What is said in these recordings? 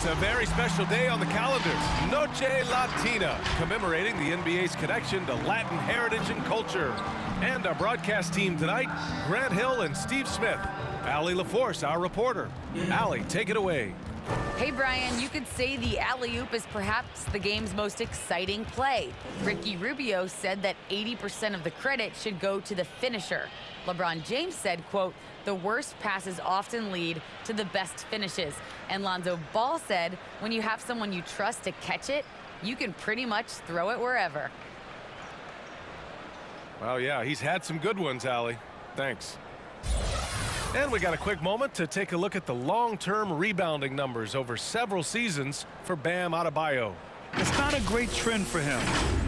It's a very special day on the calendar, Noche Latina, commemorating the NBA's connection to Latin heritage and culture. And our broadcast team tonight, Grant Hill and Steve Smith. Allie LaForce, our reporter. Allie, take it away. Hey, Brian, you could say the alley-oop is perhaps the game's most exciting play. Ricky Rubio said that 80% of the credit should go to the finisher. LeBron James said, quote, "The worst passes often lead to the best finishes." And Lonzo Ball said, when you have someone you trust to catch it, you can pretty much throw it wherever. Well, yeah, he's had some good ones, Allie. Thanks. And we got a quick moment to take a look at the long-term rebounding numbers over several seasons for Bam Adebayo. It's not a great trend for him.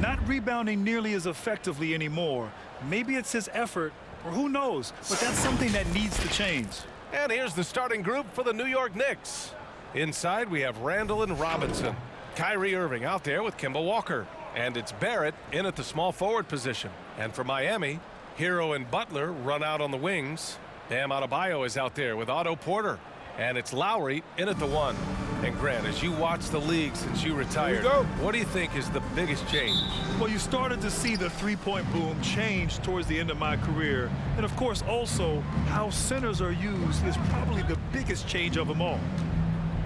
Not rebounding nearly as effectively anymore. Maybe it's his effort, or who knows, but that's something that needs to change. And here's the starting group for the New York Knicks. Inside, we have Randall and Robinson. Kyrie Irving out there with Kemba Walker. And it's Barrett in at the small forward position. And for Miami, Hero and Butler run out on the wings. Bam Adebayo is out there with Otto Porter. And it's Lowry in at the 1. And Grant, as you watch the league since you retired, what do you think is the biggest change? Well, you started to see the three-point boom change towards the end of my career. And, of course, also how centers are used is probably the biggest change of them all.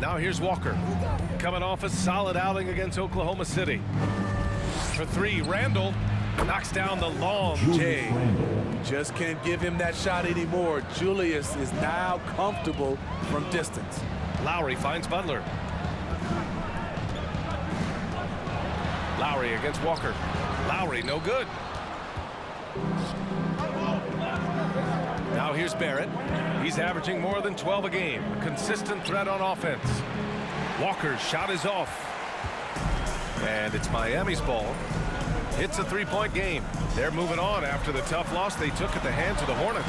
Now here's Walker, coming off a solid outing against Oklahoma City. For 3, Randall knocks down the long J. Just can't give him that shot anymore. Julius is now comfortable from distance. Lowry finds Butler. Lowry against Walker. Lowry, no good. Now here's Barrett. He's averaging more than 12 a game. A consistent threat on offense. Walker's shot is off. And it's Miami's ball. It's a three-point game. They're moving on after the tough loss they took at the hands of the Hornets.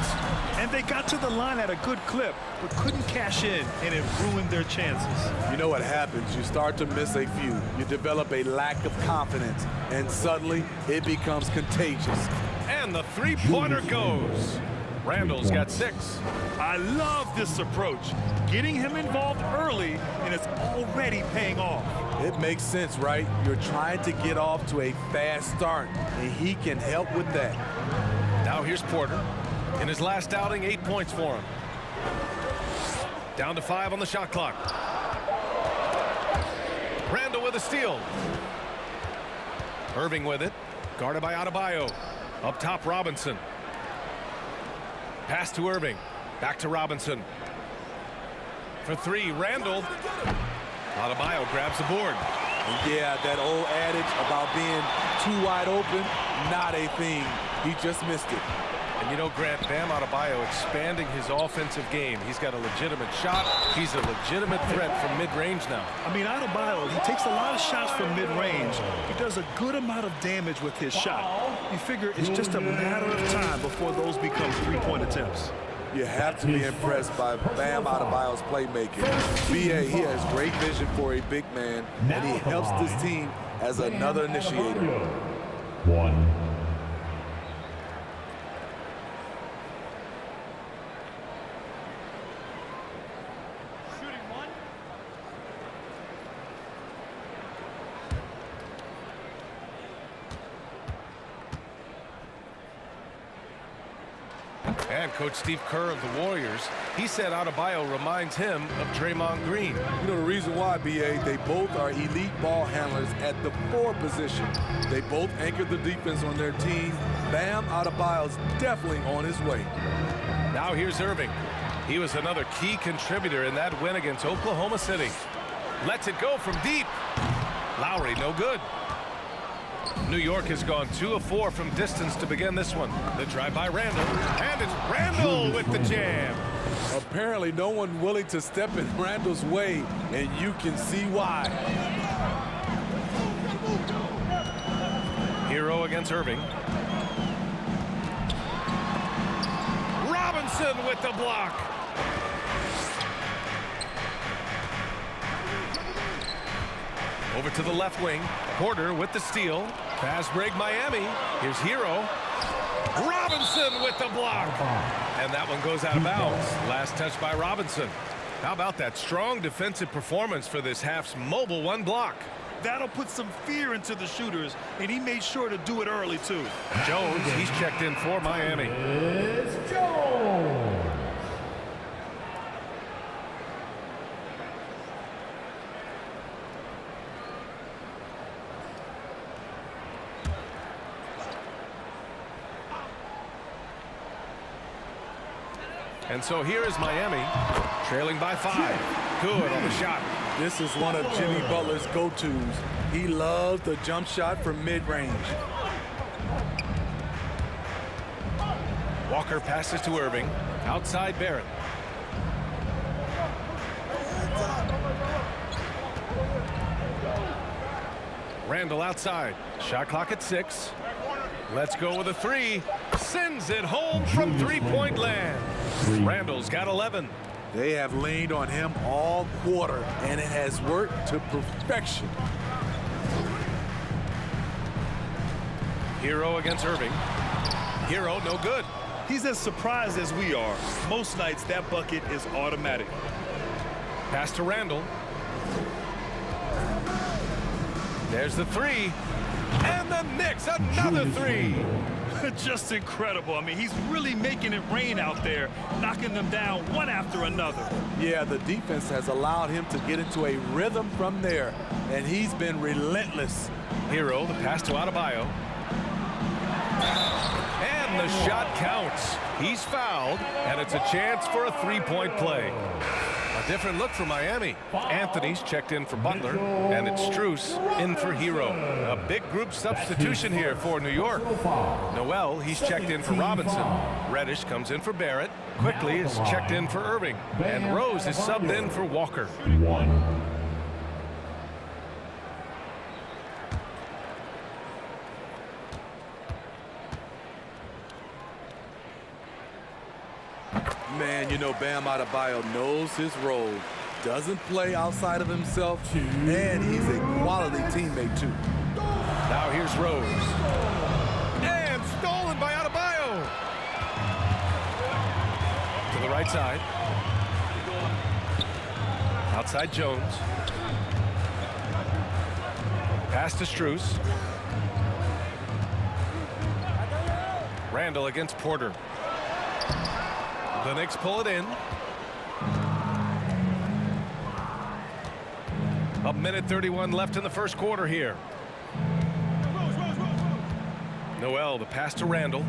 And they got to the line at a good clip, but couldn't cash in, and it ruined their chances. You know what happens? You start to miss a few. You develop a lack of confidence, and suddenly it becomes contagious. And the three-pointer goes. Randall's got 6. I love this approach. Getting him involved early, and it's already paying off. It makes sense, right? You're trying to get off to a fast start, and he can help with that. Now here's Porter. In his last outing, 8 points for him. Down to 5 on the shot clock. Randall with a steal. Irving with it. Guarded by Adebayo. Up top, Robinson. Pass to Irving. Back to Robinson. For 3, Randall. Adebayo grabs the board. And yeah, that old adage about being too wide open, not a thing. He just missed it. And you know, Grant, Bam Adebayo expanding his offensive game. He's got a legitimate shot. He's a legitimate threat from mid-range now. I mean, Adebayo, he takes a lot of shots from mid-range. He does a good amount of damage with his shot. You figure it's just a matter of time before those become three-point attempts. You have to be impressed by Bam Adebayo's playmaking. BA, he has great vision for a big man, and he helps this team as another initiator. 1. And Coach Steve Kerr of the Warriors, he said Adebayo reminds him of Draymond Green. You know the reason why, BA, they both are elite ball handlers at the 4 position. They both anchor the defense on their team. Bam Adebayo's definitely on his way. Now here's Irving. He was another key contributor in that win against Oklahoma City. Lets it go from deep. Lowry, no good. New York has gone 2 of 4 from distance to begin this one. The drive by Randall, and it's Randall with the jam. Apparently no one willing to step in Randall's way, and you can see why. Hero against Irving. Robinson with the block. Over to the left wing. Porter with the steal. Fast break Miami. Here's Hero. Robinson with the block. And that one goes out of bounds. Last touch by Robinson. How about that strong defensive performance for this half's mobile one block? That'll put some fear into the shooters, and he made sure to do it early, too. Jones, he's checked in for Miami. It's Jones. And so here is Miami, trailing by 5. Good on the shot. This is one of Jimmy Butler's go-tos. He loves the jump shot from mid-range. Walker passes to Irving. Outside Barrett. Randall outside. Shot clock at 6. Let's go with a 3. Sends it home from three-point land. Randall's got 11. They have leaned on him all quarter, and it has worked to perfection. Hero against Irving. Hero, no good. He's as surprised as we are. Most nights, that bucket is automatic. Pass to Randall. There's the 3. And the Knicks, another 3. Just incredible. I mean, he's really making it rain out there, knocking them down one after another. Yeah, the defense has allowed him to get into a rhythm from there, and he's been relentless. Hero, the pass to Adebayo. And the shot counts. He's fouled, and it's a chance for a three-point play. A different look for Miami. Anthony's checked in for Butler, and it's Strus in for Hero. A big group substitution here for New York. Noel, he's checked in for Robinson. Reddish comes in for Barrett. Quickly is checked in for Irving. And Rose is subbed in for Walker. 1. Man, you know Bam Adebayo knows his role. Doesn't play outside of himself, and he's a quality teammate, too. Now here's Rose. And stolen by Adebayo. To the right side. Outside Jones. Pass to Strus. Randall against Porter. The Knicks pull it in. A minute 31 left in the first quarter here. Noel, the pass to Randall.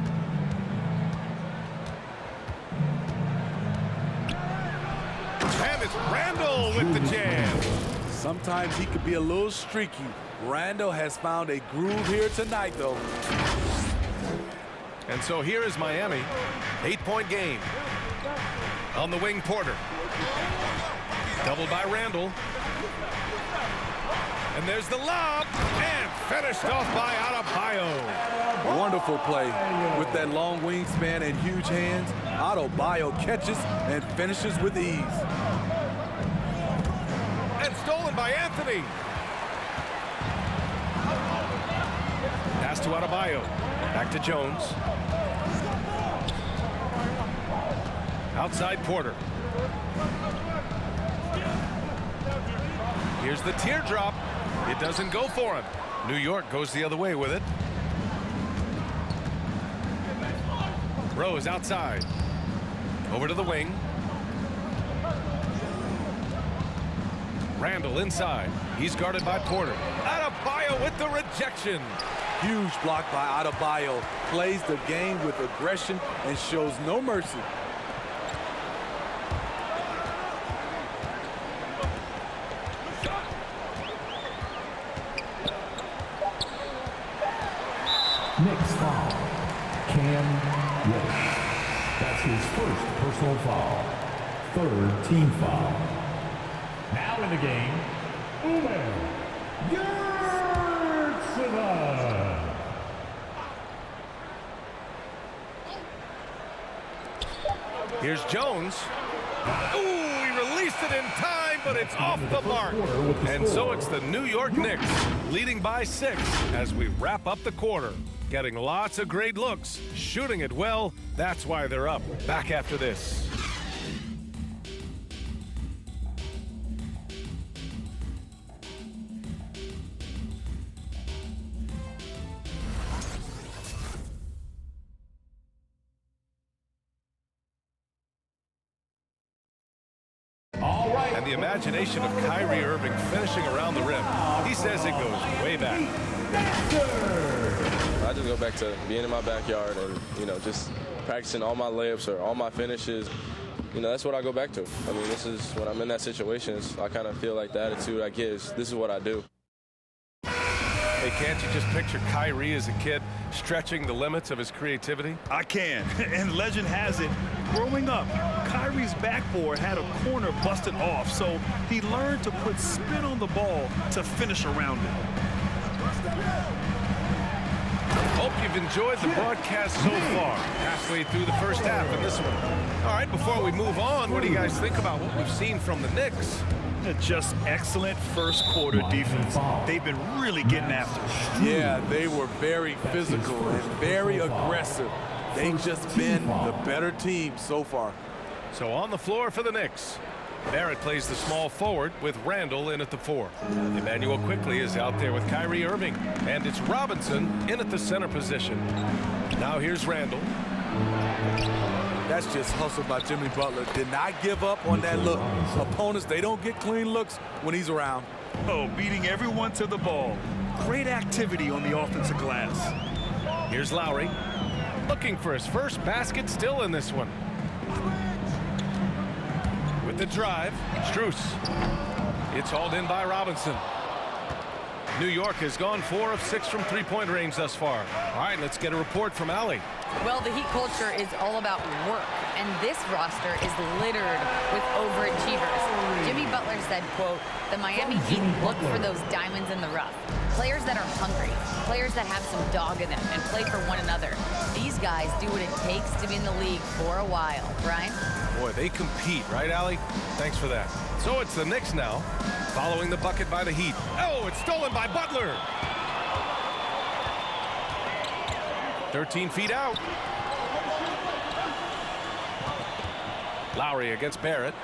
And it's Randall with the jam. Sometimes he could be a little streaky. Randall has found a groove here tonight, though. And so here is Miami. 8-point game. On the wing, Porter. Doubled by Randall. And there's the lob. And finished off by Adebayo. Wonderful play. With that long wingspan and huge hands, Adebayo catches and finishes with ease. And stolen by Anthony. Pass to Adebayo. Back to Jones. Outside Porter. Here's the teardrop. It doesn't go for him. New York goes the other way with it. Rose outside. Over to the wing. Randall inside. He's guarded by Porter. Adebayo with the rejection. Huge block by Adebayo. Plays the game with aggression and shows no mercy. Knicks foul. Cam Reddish. That's his first personal foul. 3rd team foul. Now in the game, Umer Yurtseven. Here's Jones. Ooh, he released it in time, but it's off the mark. And so it's the New York Knicks leading by 6 as we wrap up the quarter. Getting lots of great looks, shooting it well. That's why they're up. Back after this. and the imagination of Kyrie Irving finishing around the rim. He says it goes way back. I just go back to being in my backyard and, just practicing all my layups or all my finishes. That's what I go back to. I mean, this is when I'm in that situation, I kind of feel like the attitude I get is this is what I do. Hey, can't you just picture Kyrie as a kid stretching the limits of his creativity? I can. And legend has it, growing up, Kyrie's backboard had a corner busted off, so he learned to put spin on the ball to finish around it. Hope you've enjoyed the broadcast so far. Halfway through the first half in this one. All right, before we move on, what do you guys think about what we've seen from the Knicks? Just excellent first quarter defense. They've been really getting after it. Yeah, they were very physical and very aggressive. They've just been the better team so far. So on the floor for the Knicks, Barrett plays the small forward with Randall in at the 4. Emmanuel Quickley is out there with Kyrie Irving, and it's Robinson in at the center position. Now here's Randall. That's just hustle by Jimmy Butler. Did not give up on that look. Opponents, they don't get clean looks when he's around. Oh, beating everyone to the ball. Great activity on the offensive glass. Here's Lowry, looking for his first basket, still in this one. With the drive, Strus. It's hauled in by Robinson. New York has gone 4 of 6 from three-point range thus far. All right, let's get a report from Allie. Well, the Heat culture is all about work, and this roster is littered with overachievers. Jimmy Butler said, quote, the Miami Heat look for those diamonds in the rough. Players that are hungry, players that have some dog in them and play for one another. These guys do what it takes to be in the league for a while. Brian? Boy, they compete, right, Allie? Thanks for that. So it's the Knicks now, following the bucket by the Heat. Oh, it's stolen by Butler. 13 feet out. Lowry against Barrett.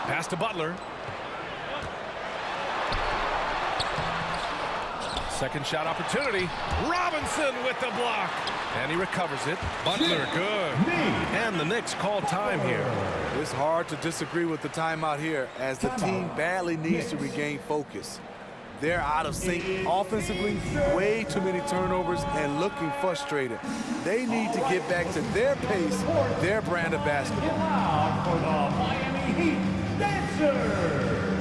Pass to Butler. Second shot opportunity. Robinson with the block. And he recovers it. Butler, good. And the Knicks call time here. It's hard to disagree with the timeout here as the team badly needs to regain focus. They're out of sync offensively, way too many turnovers and looking frustrated. They need to get back to their pace, their brand of basketball. For the Miami Heat, Dancers.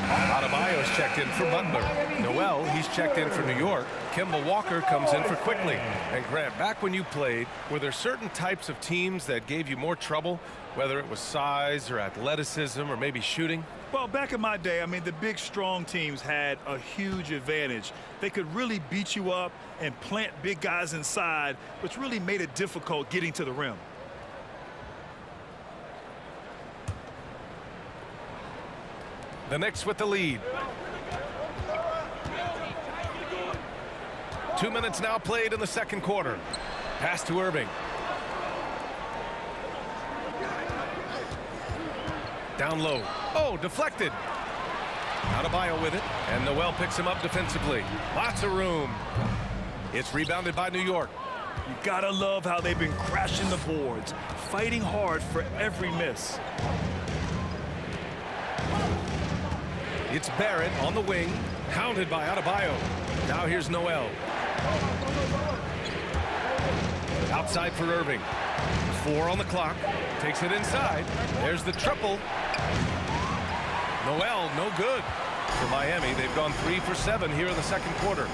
Adebayo's checked in for Butler. Noel, he's checked in for New York. Kemba Walker comes in for Quickley. And Grant, back when you played, were there certain types of teams that gave you more trouble, whether it was size or athleticism or maybe shooting? Well, back in my day, I mean, the big, strong teams had a huge advantage. They could really beat you up and plant big guys inside, which really made it difficult getting to the rim. The Knicks with the lead. 2 minutes now played in the second quarter. Pass to Irving. Down low. Oh, deflected. Adebayo with it, and Noel picks him up defensively. Lots of room. It's rebounded by New York. You gotta love how they've been crashing the boards, fighting hard for every miss. It's Barrett on the wing, hounded by Adebayo. Now here's Noel. Outside for Irving. 4 on the clock. Takes it inside. There's the triple. Noel, no good. For Miami, they've gone 3 for 7 here in the second quarter.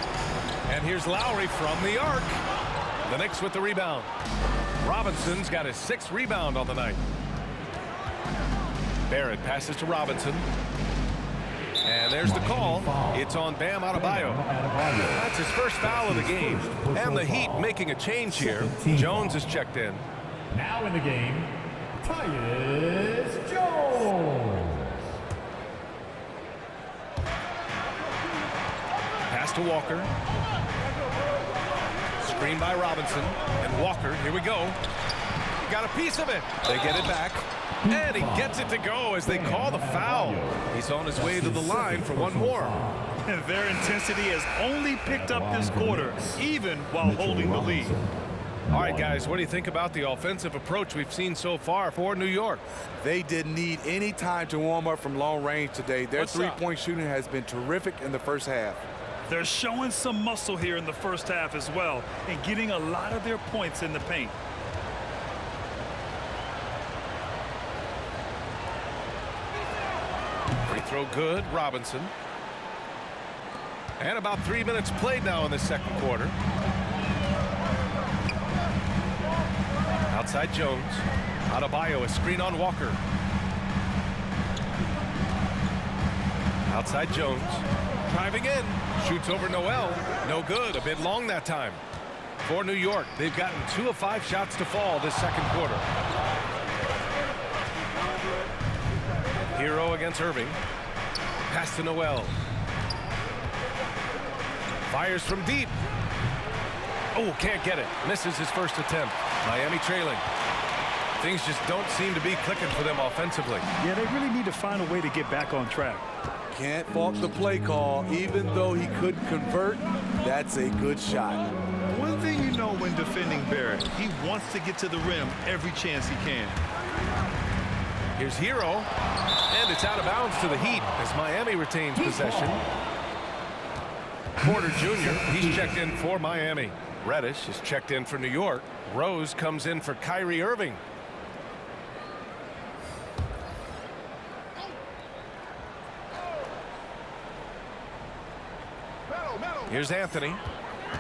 And here's Lowry from the arc. The Knicks with the rebound. Robinson's got his 6th rebound on the night. Barrett passes to Robinson. And there's the call. It's on Bam Adebayo. That's his first foul of the game. And the Heat making a change here. Jones is checked in. Now in the game, Tyus Jones. Pass to Walker. Screen by Robinson. And Walker, here we go. Got a piece of it. They get it back. And he gets it to go as they call the foul. He's on his way to the line for one more. And their intensity has only picked up this quarter, even while holding the lead. All right, guys, what do you think about the offensive approach we've seen so far for New York? They didn't need any time to warm up from long range today. Their three-point shooting has been terrific in the first half. They're showing some muscle here in the first half as well and getting a lot of their points in the paint. Free throw good, Robinson. And about 3 minutes played now in the second quarter. Outside Jones. Adebayo, a screen on Walker. Outside Jones. Driving in. Shoots over Noel. No good. A bit long that time. For New York, they've gotten 2 of 5 shots to fall this second quarter. Hero against Irving. Pass to Noel. Fires from deep. Oh, can't get it. Misses his first attempt. Miami trailing. Things just don't seem to be clicking for them offensively. Yeah, they really need to find a way to get back on track. Can't fault the play call. Even though he couldn't convert, that's a good shot. One thing you know when defending Barrett, he wants to get to the rim every chance he can. Here's Hero. And it's out of bounds to the Heat as Miami retains possession. Porter Jr., he's checked in for Miami. Reddish is checked in for New York. Rose comes in for Kyrie Irving. Here's Anthony.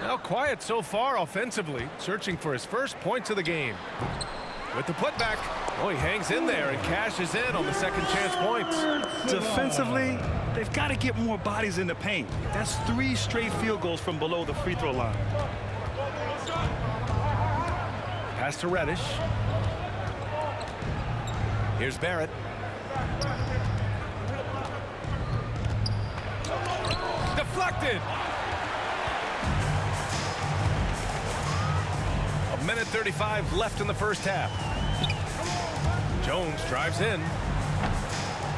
Now quiet so far offensively, searching for his first points of the game. With the putback, oh, he hangs in there and cashes in on the second chance points. Defensively, they've got to get more bodies in the paint. That's 3 straight field goals from below the free throw line. Pass to Reddish. Here's Barrett. Deflected. A minute 35 left in the first half. Jones drives in.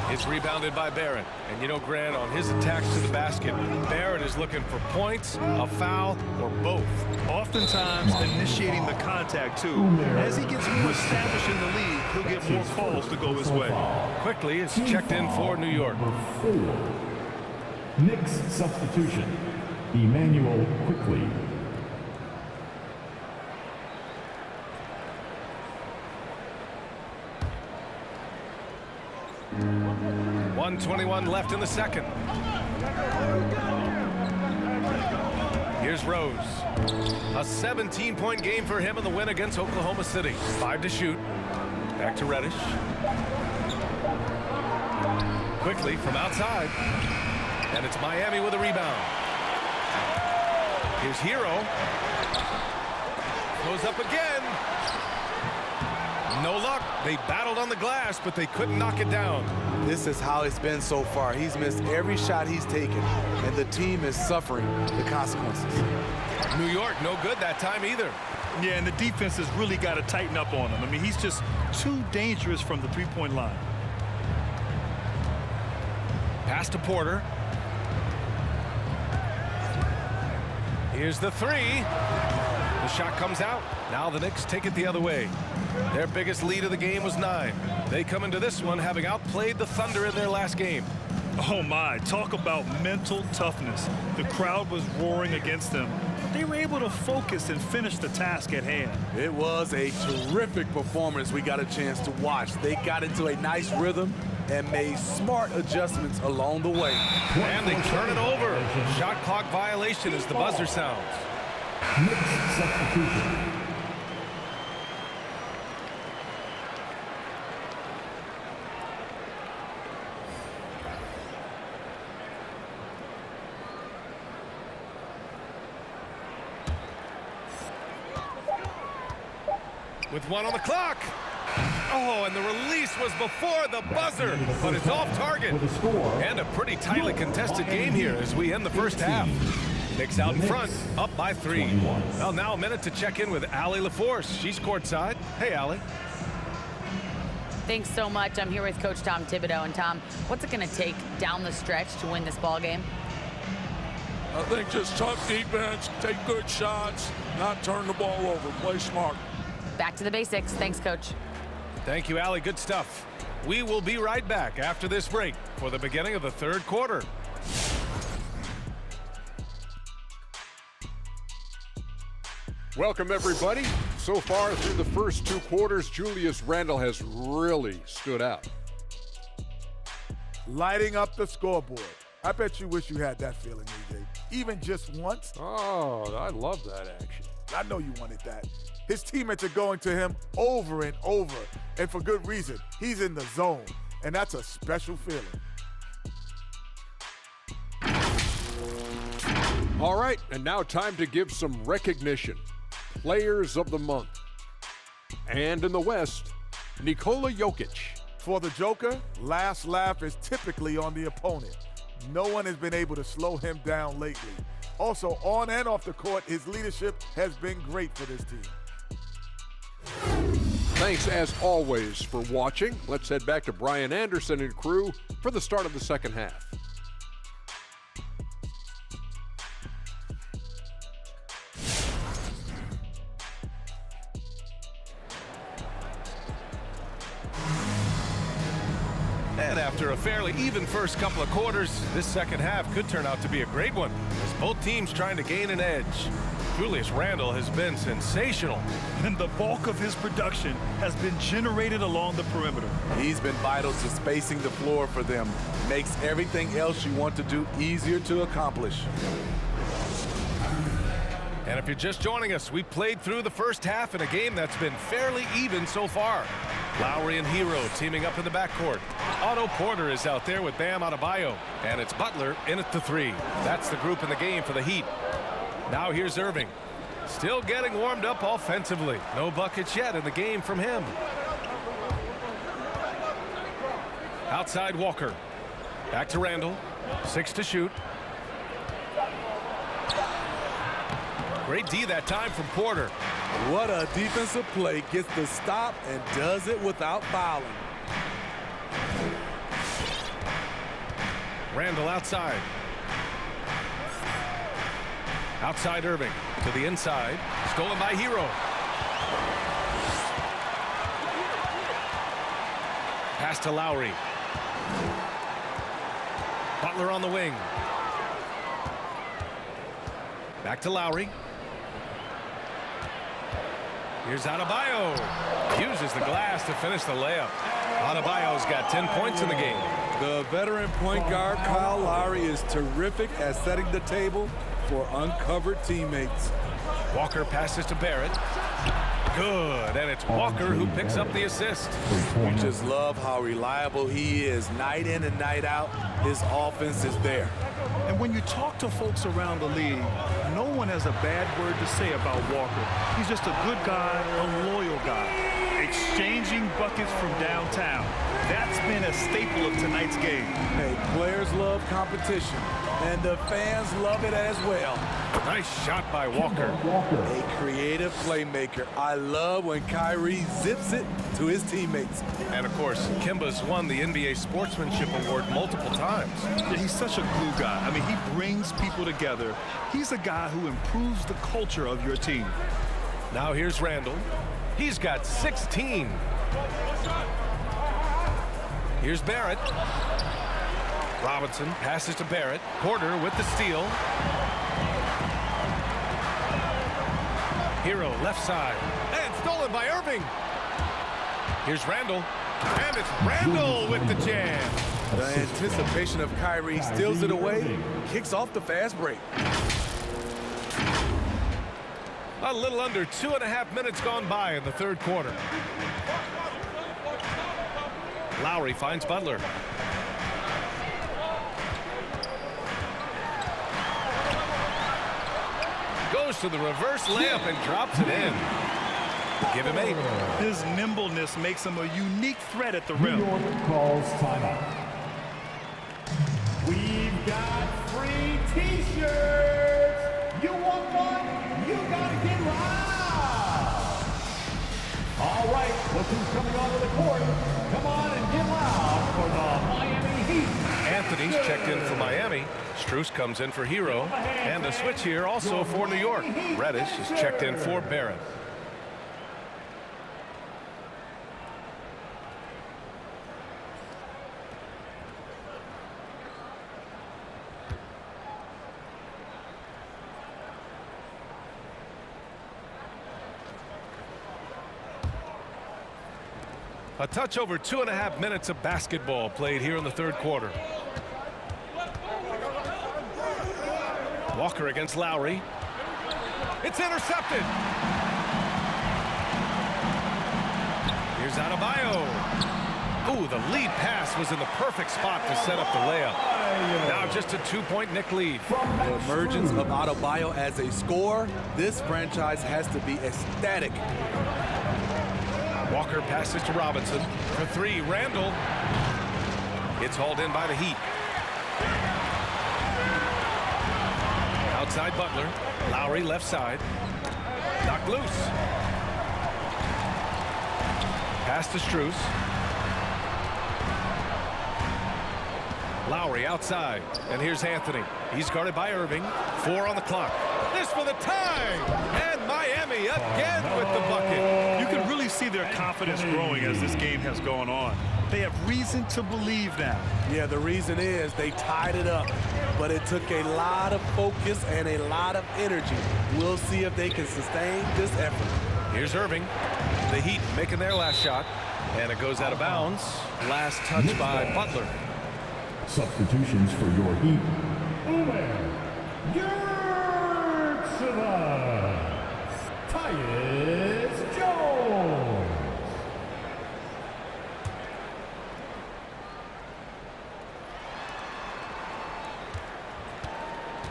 It's rebounded by Barrett. And you know, Grant, on his attacks to the basket, Barrett is looking for points, a foul, or both. Oftentimes initiating the contact, too. As he gets more established in the league, he'll get more calls to go his way. Quickly, it's checked in for New York. Number 4. Knicks substitution. Emmanuel Quickly. .121 left in the second. Here's Rose. A 17-point game for him in the win against Oklahoma City. 5 to shoot. Back to Reddish. Quickly from outside. And it's Miami with a rebound. Here's Hero. Goes up again. No luck. They battled on the glass, but they couldn't knock it down. This is how it's been so far. He's missed every shot he's taken, and the team is suffering the consequences. New York, no good that time either. Yeah, and the defense has really got to tighten up on him. I mean, he's just too dangerous from the three-point line. Pass to Porter. Here's the 3. The shot comes out. Now the Knicks take it the other way. Their biggest lead of the game was 9. They come into this one having outplayed the Thunder in their last game. Oh my, talk about mental toughness. The crowd was roaring against them, but they were able to focus and finish the task at hand. It was a terrific performance we got a chance to watch. They got into a nice rhythm and made smart adjustments along the way. And they turn it over. Shot clock violation as the buzzer sounds. Knicks substitution. With 1 on the clock. Oh, and the release was before the buzzer, but it's off target. And a pretty tightly contested game here as we end the first half. Knicks out in front, up by 3. Well, now a minute to check in with Allie LaForce. She's courtside. Hey, Allie. Thanks so much. I'm here with Coach Tom Thibodeau. And Tom, what's it going to take down the stretch to win this ball game? I think just tough defense, take good shots, not turn the ball over, play smart. Back to the basics. Thanks, Coach. Thank you, Allie. Good stuff. We will be right back after this break for the beginning of the third quarter. Welcome, everybody. So far through the first two quarters, Julius Randle has really stood out. Lighting up the scoreboard. I bet you wish you had that feeling, AJ. Even just once. Oh, I love that action. I know you wanted that. His teammates are going to him over and over, and for good reason. He's in the zone, and that's a special feeling. All right, and now time to give some recognition. Players of the month. And in the West, Nikola Jokic. For the Joker, last laugh is typically on the opponent. No one has been able to slow him down lately. Also, on and off the court, his leadership has been great for this team. Thanks, as always, for watching. Let's head back to Brian Anderson and crew for the start of the second half. And after a fairly even first couple of quarters, this second half could turn out to be a great one, as both teams trying to gain an edge. Julius Randle has been sensational. And the bulk of his production has been generated along the perimeter. He's been vital to spacing the floor for them. Makes everything else you want to do easier to accomplish. And if you're just joining us, we played through the first half in a game that's been fairly even so far. Lowry and Hero teaming up in the backcourt. Otto Porter is out there with Bam Adebayo. And it's Butler in at the three. That's the group in the game for the Heat. Now here's Irving. Still getting warmed up offensively. No buckets yet in the game from him. Outside Walker. Back to Randle. 6 to shoot. Great D that time from Porter. What a defensive play. Gets the stop and does it without fouling. Randle outside. Outside Irving to the inside. Stolen by Hero. Pass to Lowry. Butler on the wing. Back to Lowry. Here's Adebayo. Uses the glass to finish the layup. Adebayo's got 10 points in the game. The veteran point guard Kyle Lowry is terrific at setting the table for uncovered teammates. Walker passes to Barrett. Good, and it's Walker who picks up the assist. You just love how reliable he is. Night in and night out, his offense is there. And when you talk to folks around the league, no one has a bad word to say about Walker. He's just a good guy, a loyal guy. Exchanging buckets from downtown. That's been a staple of tonight's game. Hey, players love competition, and the fans love it as well. Nice shot by Walker. A creative playmaker. I love when Kyrie zips it to his teammates. And of course, Kemba's won the NBA Sportsmanship Award multiple times. Yeah, he's such a glue guy. I mean, he brings people together. He's a guy who improves the culture of your team. Now here's Randle. He's got 16. Here's Barrett. Robinson passes to Barrett. Porter with the steal. Hero left side. And stolen by Irving. Here's Randle. And it's Randle with the jam. The anticipation of Kyrie steals it away, kicks off the fast break. A little under 2.5 minutes gone by in the third quarter. Lowry finds Butler. Goes to the reverse layup and drops it in. Give him 8. His nimbleness makes him a unique threat at the rim. New York calls timeout. We've got free T-shirts. You want one? You gotta get loud. All right, look who's coming onto the court. Come on and get loud for the Miami Heat. Anthony Anthony's checked in for Miami. Strus comes in for Hero. And a switch here also for New York. Reddish is checked in for Barrett. A touch over 2.5 minutes of basketball played here in the third quarter. Walker against Lowry. It's intercepted. Here's Adebayo. Ooh, the lead pass was in the perfect spot to set up the layup. Now just a 2-point Knick lead. The emergence of Adebayo as a scorer, this franchise has to be ecstatic. Walker passes to Robinson. For three, Randall. It's hauled in by the Heat. Outside Butler. Lowry left side. Knocked loose. Pass to Strus. Lowry outside. And here's Anthony. He's guarded by Irving. 4 on the clock. This for the tie. And Miami again with the bucket. You can really see their confidence growing as this game has gone on. They have reason to believe now. Yeah, the reason is they tied it up, but it took a lot of focus and a lot of energy. We'll see if they can sustain this effort. Here's Irving. The Heat making their last shot, and it goes out of bounds. Last touch by Butler. Substitutions for your Heat. Umer Yurtseven. Tyus Jones.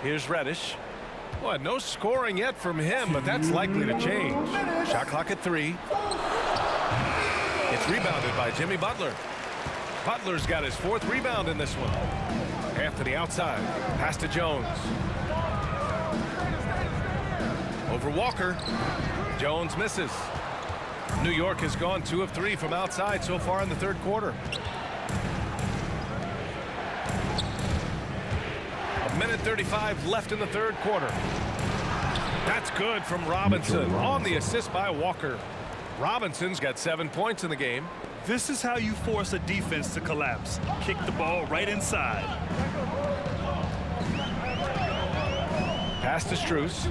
Here's Reddish. Well, no scoring yet from him, but that's likely to change. Shot clock at 3. It's rebounded by Jimmy Butler. Butler's got his 4th rebound in this one. Anthony outside. Pass to Jones. Over Walker. Jones misses. New York has gone 2 of 3 from outside so far in the third quarter. A minute 35 left in the third quarter. That's good from Robinson on the assist by Walker. Robinson's got 7 points in the game. This is how you force a defense to collapse. Kick the ball right inside. Pass to Strus.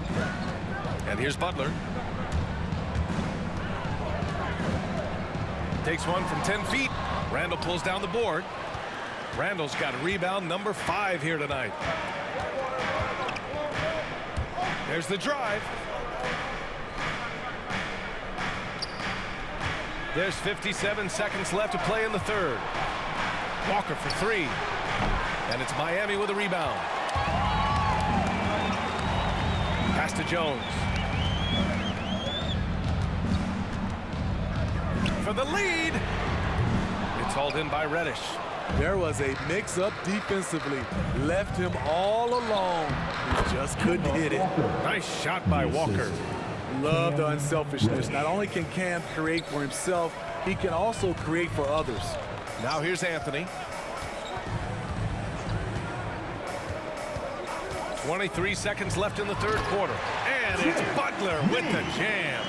And here's Butler. Takes one from 10 feet. Randall pulls down the board. Randall's got rebound number 5 here tonight. There's the drive. There's 57 seconds left to play in the third. Walker for 3. And it's Miami with a rebound. Pass to Jones. For the lead. It's hauled in by Reddish. There was a mix-up defensively. Left him all alone. He just couldn't hit it. Nice shot by Walker. Love the unselfishness. Not only can Cam create for himself, he can also create for others. Now here's Anthony. 23 seconds left in the third quarter. And it's Butler with the jam.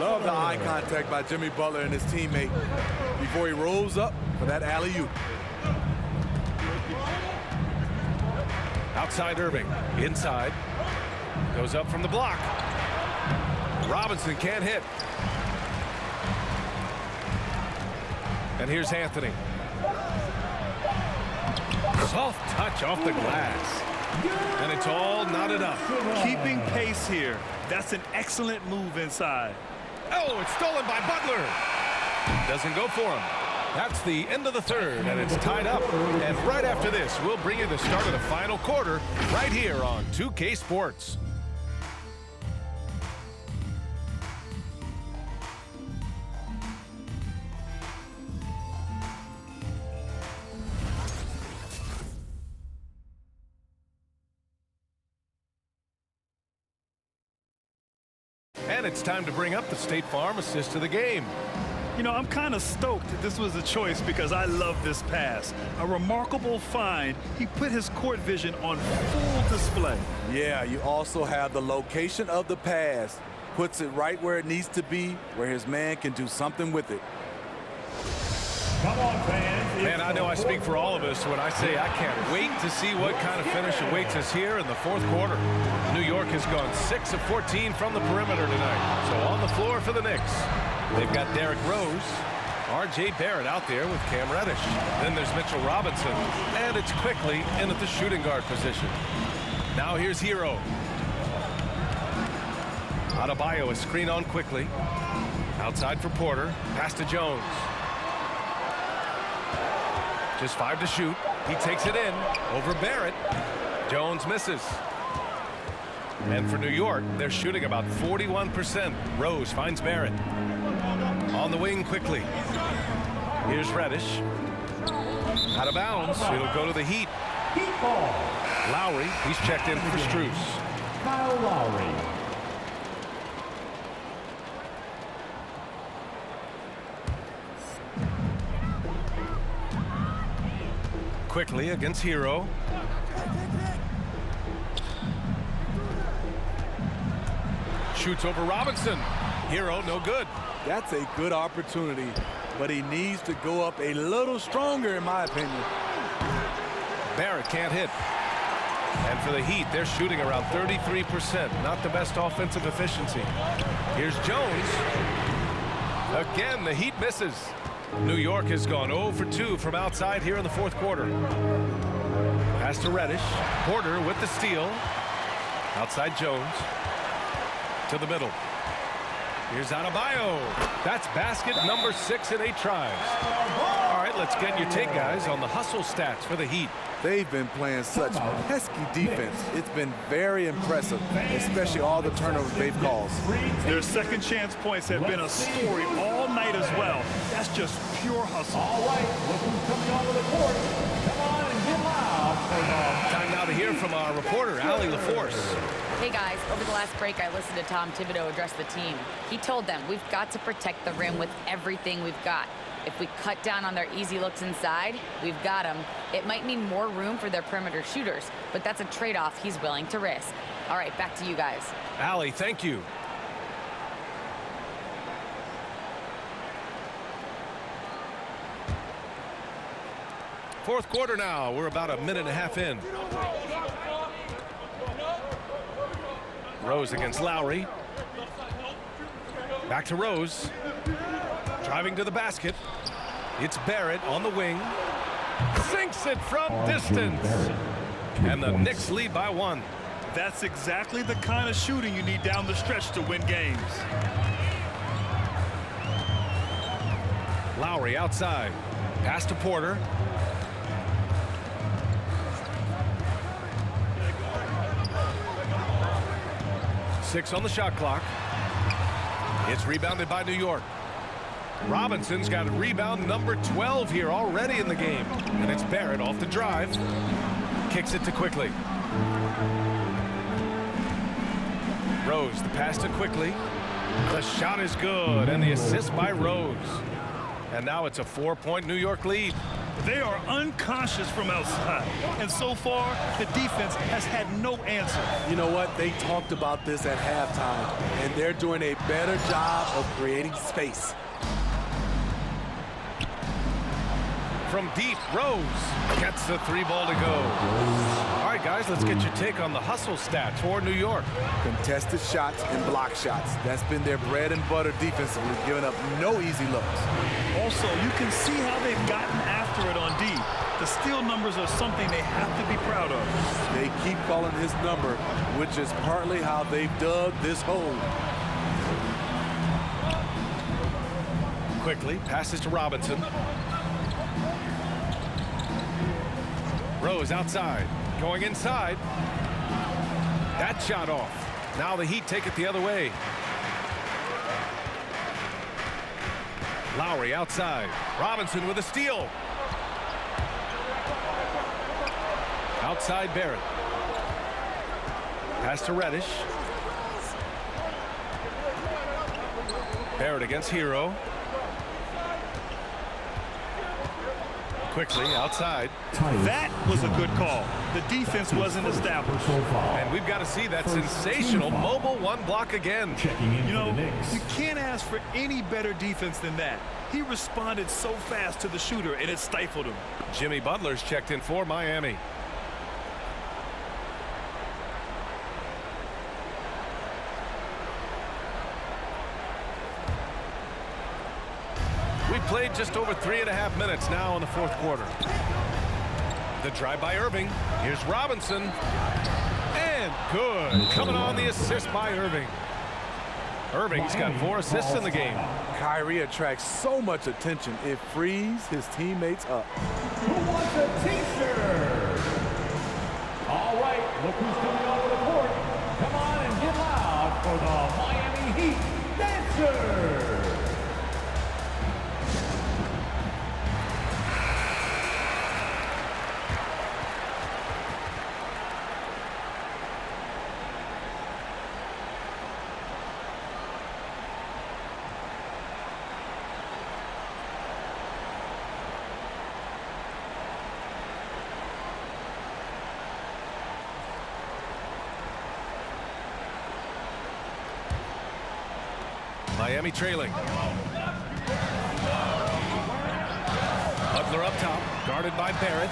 Love the eye contact by Jimmy Butler and his teammate before he rolls up for that alley-oop. Outside Irving. Inside. Goes up from the block. Robinson can't hit. And here's Anthony. Soft touch off the glass. And it's all knotted up. Keeping pace here. That's an excellent move inside. Oh, it's stolen by Butler. Doesn't go for him. That's the end of the third, and it's tied up. And right after this, we'll bring you the start of the final quarter right here on 2K Sports. And it's time to bring up the State Farm assist of the game. You know, I'm kind of stoked that this was a choice because I love this pass. A remarkable find. He put his court vision on full display. Yeah, you also have the location of the pass. Puts it right where it needs to be, where his man can do something with it. Come on, fans. Man, I know I speak for all of us when I say I can't wait to see what kind of finish awaits us here in the fourth quarter. New York has gone 6 of 14 from the perimeter tonight. So on the floor for the Knicks, they've got Derrick Rose, R.J. Barrett out there with Cam Reddish. Then there's Mitchell Robinson, and it's quickly in at the shooting guard position. Now here's Hero. Adebayo is screen on quickly. Outside for Porter. Pass to Jones. Just 5 to shoot. He takes it in over Barrett. Jones misses. And for New York, they're shooting about 41%. Rose finds Barrett. On the wing quickly. Here's Reddish. Out of bounds. It'll go to the Heat. Heat ball. Lowry, he's checked in for Strus. Kyle Lowry. Quickly against Hero. Shoots over Robinson. Hero, no good. That's a good opportunity, but he needs to go up a little stronger, in my opinion. Barrett can't hit. And for the Heat, they're shooting around 33%. Not the best offensive efficiency. Here's Jones. Again, the Heat misses. New York has gone 0 for 2 from outside here in the fourth quarter. Pass to Reddish. Porter with the steal. Outside Jones. To the middle. Here's Adebayo. That's basket number 6 in 8 tries. All right, let's get your take, guys, on the hustle stats for the Heat. They've been playing such pesky defense. It's been very impressive, especially all the turnovers they've caused. Their second chance points have been a story all night as well. That's just pure hustle. All right, look who's coming onto the court. Come on and get loud for the... Time now to hear from our reporter, Allie LaForce. Hey guys, over the last break, I listened to Tom Thibodeau address the team. He told them we've got to protect the rim with everything we've got. If we cut down on their easy looks inside, we've got them. It might mean more room for their perimeter shooters, but that's a trade-off he's willing to risk. All right, back to you guys. Allie, thank you. Fourth quarter now. We're about a minute and a half in. Rose against Lowry. Back to Rose. Driving to the basket. It's Barrett on the wing. Sinks it from distance. And the Knicks lead by 1. That's exactly the kind of shooting you need down the stretch to win games. Lowry outside. Pass to Porter. Six on the shot clock. It's rebounded by New York. Robinson's got rebound number 12 here already in the game. And it's Barrett off the drive. Kicks it to Quickly. Rose, the pass to Quickly. The shot is good, and the assist by Rose. And now it's a 4-point New York lead. They are unconscious from outside, and so far the defense has had no answer. You know what? They talked about this at halftime, and they're doing a better job of creating space. From deep, Rose gets the 3-ball to go. All right, guys, let's get your take on the hustle stats for New York. Contested shots and block shots. That's been their bread and butter defensively, giving up no easy looks. Also, you can see how they've gotten after it on D. The steal numbers are something they have to be proud of. They keep calling his number, which is partly how they've dug this hole. Quickly, passes to Robinson. Rose outside, going inside. That shot off. Now the Heat take it the other way. Lowry outside. Robinson with a steal. Outside Barrett. Pass to Reddish. Barrett against Hero. Quickly outside. That was a good call. The defense wasn't established. And we've got to see that sensational mobile one block again. You know, you can't ask for any better defense than that. He responded so fast to the shooter, and it stifled him. Jimmy Butler's checked in for Miami. We've played just over 3.5 minutes now in the fourth quarter. The drive by Irving. Here's Robinson. And good. Coming on the assist by Irving. Irving's got 4 assists in the game. Kyrie attracts so much attention, it frees his teammates up. Who wants a t-shirt? All right, look who's coming over the court. Come on and get loud for the Miami Heat Dancers. Miami trailing. Butler up top, guarded by Barrett.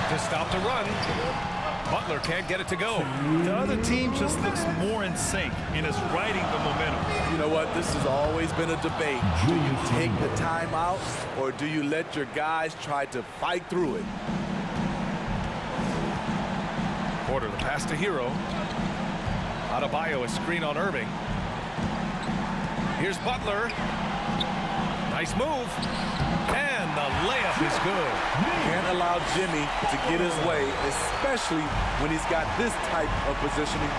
To stop the run. Butler can't get it to go. The other team just looks more in sync and is riding the momentum. You know what? This has always been a debate. Do you take the timeout or do you let your guys try to fight through it? Porter, the pass to Hero. Adebayo, a screen on Irving. Here's Butler. Nice move. And the layup is good. Can't allow Jimmy to get his way, especially when he's got this type of positioning.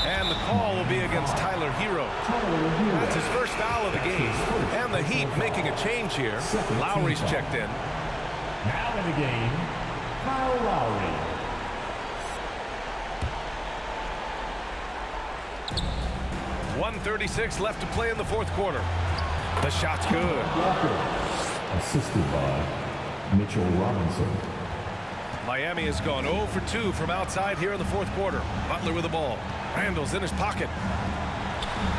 And the call will be against Tyler Hero. That's his first foul of the game. And the Heat making a change here. Lowry's checked in. Now in the game, Kyle Lowry. .136 left to play in the fourth quarter. The shot's good. Walker, assisted by Mitchell Robinson. Miami has gone 0 for 2 from outside here in the fourth quarter. Butler with the ball. Randall's in his pocket.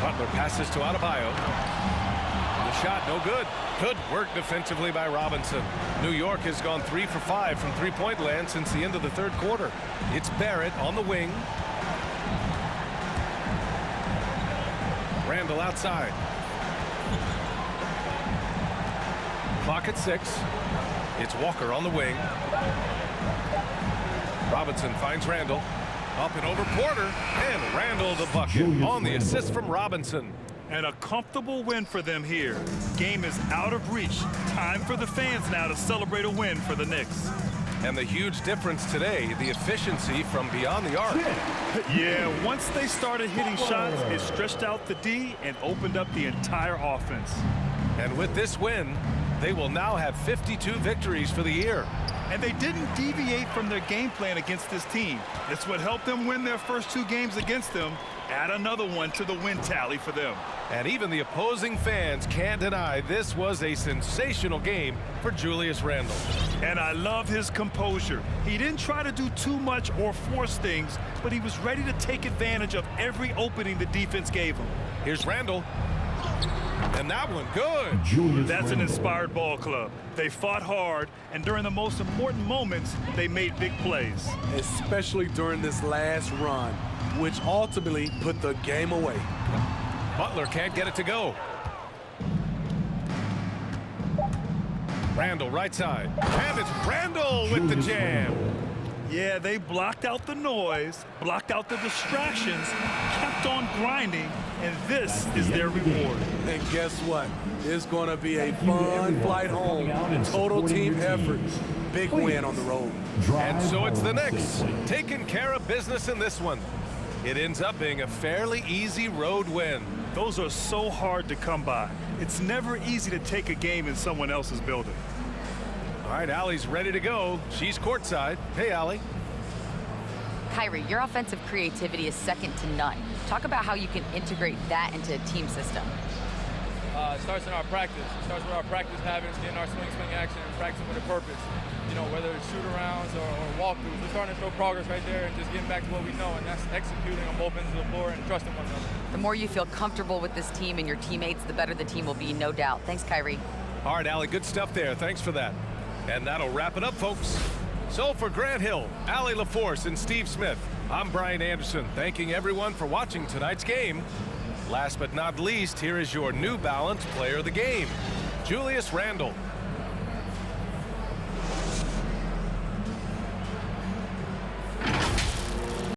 Butler passes to Adebayo. The shot no good. Good work defensively by Robinson. New York has gone 3 for 5 from three-point land since the end of the third quarter. It's Barrett on the wing. Randall outside. Clock at 6. It's Walker on the wing. Robinson finds Randall. Up and over Porter. And Randall the bucket on the assist from Robinson. And a comfortable win for them here. Game is out of reach. Time for the fans now to celebrate a win for the Knicks. And the huge difference today, the efficiency from beyond the arc. Yeah, once they started hitting shots, it stretched out the D and opened up the entire offense. And with this win, they will now have 52 victories for the year. And they didn't deviate from their game plan against this team. It's what helped them win their first 2 games against them. Add another one to the win tally for them. And even the opposing fans can't deny this was a sensational game for Julius Randle. And I love his composure. He didn't try to do too much or force things, but he was ready to take advantage of every opening the defense gave him. Here's Randle. And that one good. That's an inspired ball club. They fought hard, and during the most important moments, they made big plays. Especially during this last run, which ultimately put the game away. Butler can't get it to go. Randle right side. And it's Randle with the jam. Yeah, they blocked out the noise, blocked out the distractions, kept on grinding, and this is their reward. And guess what? It's going to be a fun flight home. Total team effort. Big win on the road. And so it's the Knicks taking care of business in this one. It ends up being a fairly easy road win. Those are so hard to come by. It's never easy to take a game in someone else's building. All right, Allie's ready to go. She's courtside. Hey, Allie. Kyrie, your offensive creativity is second to none. Talk about how you can integrate that into a team system. It starts in our practice. It starts with our practice habits, getting our swing action, and practicing with a purpose. You know, whether it's shoot-arounds or walkthroughs, we're starting to show progress right there and just getting back to what we know, and that's executing on both ends of the floor and trusting one another. The more you feel comfortable with this team and your teammates, the better the team will be, no doubt. Thanks, Kyrie. All right, Allie, good stuff there. Thanks for that. And that'll wrap it up, folks. So for Grant Hill, Allie LaForce, and Steve Smith, I'm Brian Anderson, thanking everyone for watching tonight's game. Last but not least, here is your New Balance Player of the Game, Julius Randle.